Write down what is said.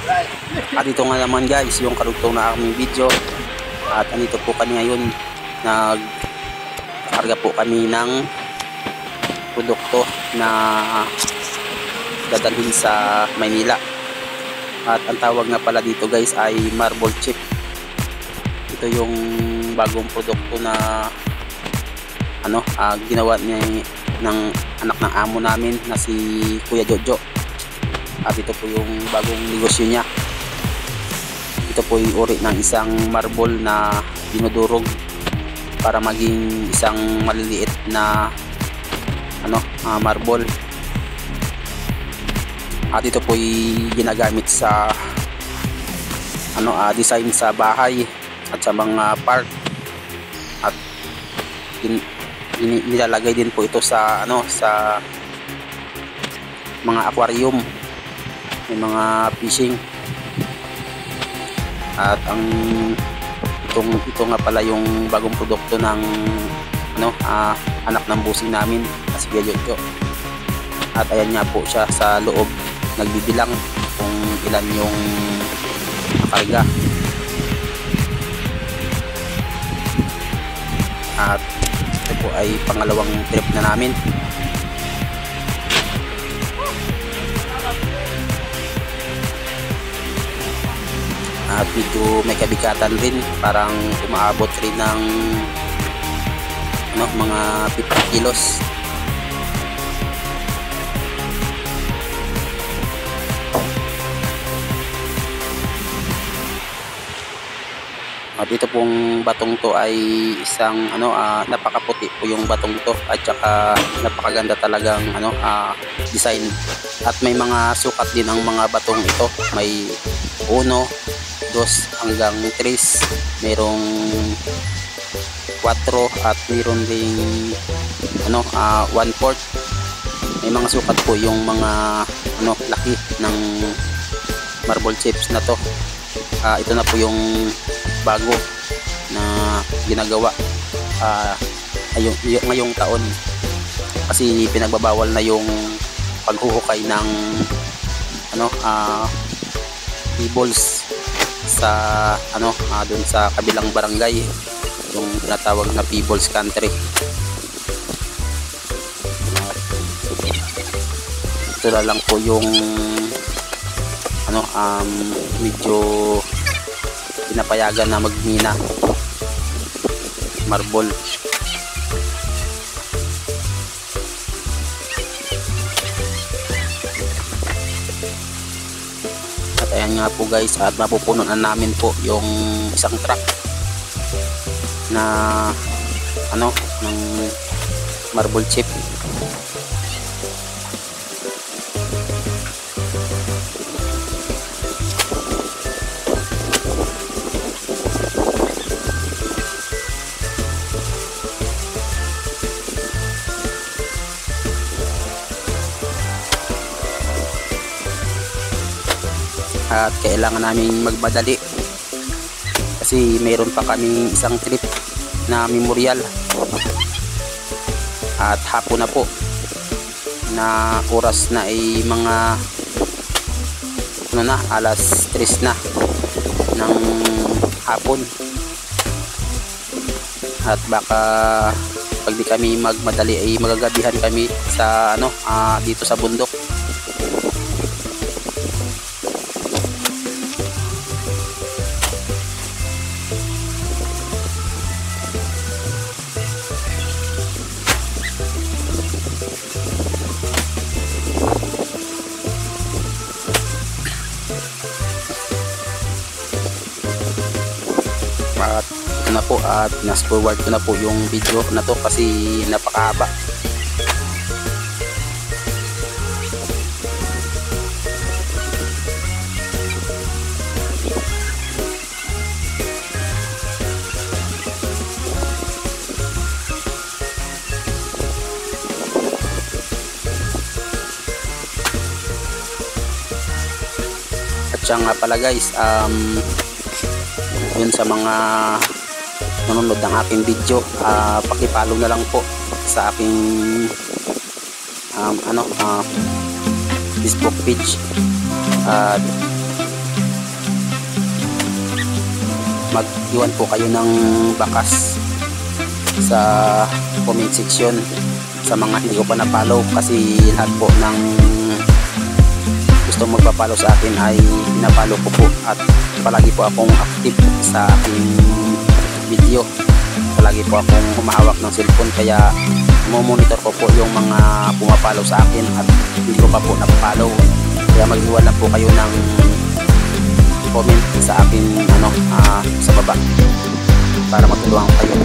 At ito nga naman guys, yung karugtong na aming video. At andito po kami ngayon, nagkarga po kami ng produkto na dadalhin sa Maynila. At ang tawag nga pala dito guys ay marble chip. Ito yung bagong produkto na ginawa niya ng anak ng amo namin na si Kuya Jojo. At ito po yung bagong negosyo niya. Ito po yung uri ng isang marble na dinudurog para maging isang maliliit na marble. At ito po yung ginagamit sa design sa bahay at sa mga park. At nilalagay din po ito sa sa mga aquarium, may mga fishing. At ito nga pala yung bagong produkto ng anak ng busing namin, si Kuya Jojo. At ayan nga po siya sa loob, nagbibilang kung ilan yung nakarga. At ito po ay pangalawang trip na namin. At medyo may kabigatan rin, parang umaabot rin ng mga 50 kilos. At ito pong batong to ay isang napakaputi po yung batong to, at saka napakaganda talagang design. At may mga sukat din ang mga batong ito, may 1, 2 hanggang 3, merong 4 at meron ding 1/4. May mga sukat po yung mga laki ng marble chips na to. Ito na po yung bago na ginagawa ngayong taon, kasi pinagbabawal na yung paghuhukay ng pebbles sa doon sa kabilang barangay, yung tinatawag na Pebbles Country. Ito na lang po yung medyo pinapayagan na magmina marble. At ayan nga po guys, at mapupuno na namin po yung isang truck na ng marble chip. At kailangan namin magmadali kasi mayroon pa kaming isang trip na memorial. At hapon na po, na oras na ay mga alas 3 na ng hapon. At baka pag di kami magmadali ay magagabihan kami sa dito sa bundok. At ito na po, at nas forward ko na po yung video na to kasi napakahaba. At siya nga pala guys, yun sa mga nanonood ng aking video, paki-follow na lang po sa aking Facebook page. mag-iwan po kayo ng bakas sa comment section sa mga hindi ko pa na-follow, kasi lahat po ng gusto magpa-follow sa akin ay pinapollow ko po, at palagi po akong active sa aking video. Palagi po akong humahawak ng cellphone, kaya monitor ko po yung mga pumapollow sa akin at hindi ko pa po na-follow. Kaya mag-iwan lang po kayo ng comment sa akin sa baba para matulungan kayo.